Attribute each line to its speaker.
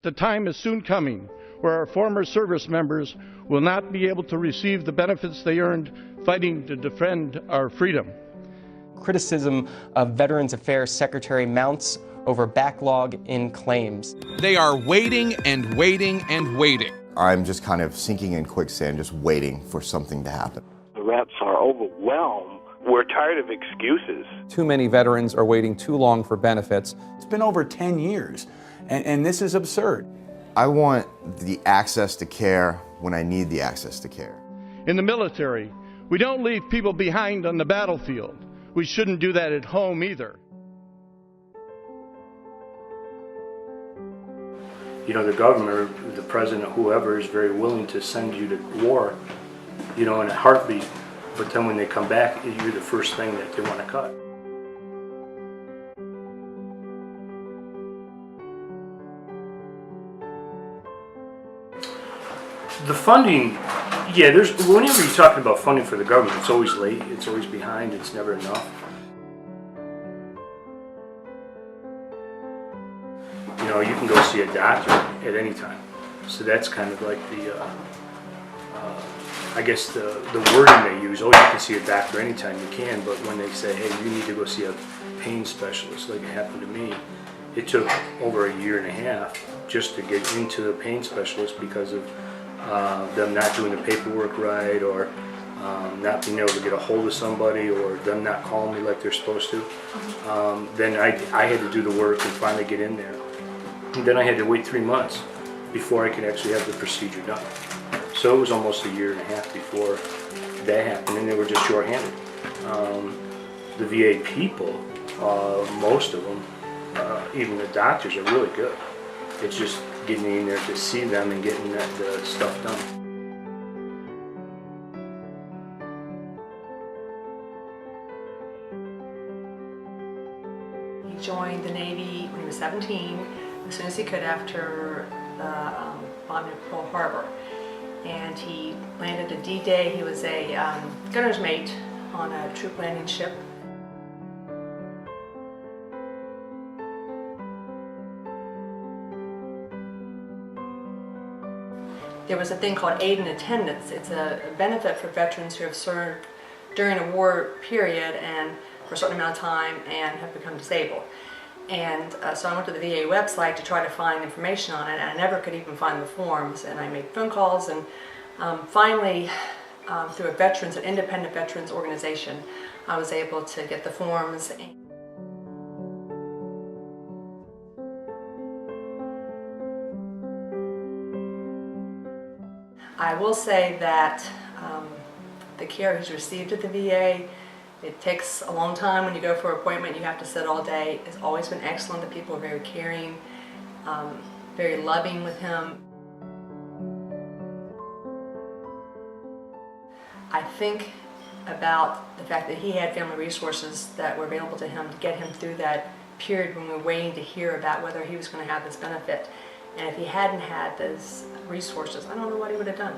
Speaker 1: The time is soon coming where our former service members will not be able to receive the benefits they earned fighting to defend our freedom.
Speaker 2: Criticism of Veterans Affairs Secretary mounts over backlog in claims.
Speaker 3: They are waiting and waiting and waiting.
Speaker 4: I'm just kind of sinking in quicksand, just waiting for something to happen.
Speaker 5: The reps are overwhelmed. We're tired of excuses.
Speaker 6: Too many veterans are waiting too long for benefits.
Speaker 7: It's been over 10 years, and this is absurd.
Speaker 4: I want the access to care when I need the access to care.
Speaker 1: In the military, we don't leave people behind on the battlefield. We shouldn't do that at home either.
Speaker 8: You know, the government, the president, whoever is very willing to send you to war, you know, in a heartbeat. But then when they come back, you're the first thing that they want to cut. The funding, yeah, whenever you're talking about funding for the government, it's always late, it's always behind, it's never enough. You know, you can go see a doctor at any time. So that's kind of like the, I guess the wording they use. Oh, you can see a doctor anytime you can, but when they say, hey, you need to go see a pain specialist, like it happened to me, it took over a year and a half just to get into the pain specialist because of them not doing the paperwork right, or not being able to get a hold of somebody, or them not calling me like they're supposed to. Then I had to do the work and finally get in there. And then I had to wait 3 months before I could actually have the procedure done. So it was almost a year and a half before that happened, and they were just short-handed. The VA people, most of them, even the doctors, are really good. It's just getting in there to see them and getting that stuff done.
Speaker 9: He joined the Navy when he was 17, as soon as he could after the bombing of Pearl Harbor. And he landed at D-Day. He was a gunner's mate on a troop landing ship. There was a thing called aid in attendance. It's a benefit for veterans who have served during a war period and for a certain amount of time and have become disabled. And so I went to the VA website to try to find information on it, and I never could even find the forms. And I made phone calls, and finally, through an independent veterans organization, I was able to get the forms. I will say that the care he's received at the VA, it takes a long time when you go for an appointment. You have to sit all day. It's always been excellent. The people are very caring, very loving with him. I think about the fact that he had family resources that were available to him to get him through that period when we were waiting to hear about whether he was going to have this benefit. And if he hadn't had those resources, I don't know what he would have done.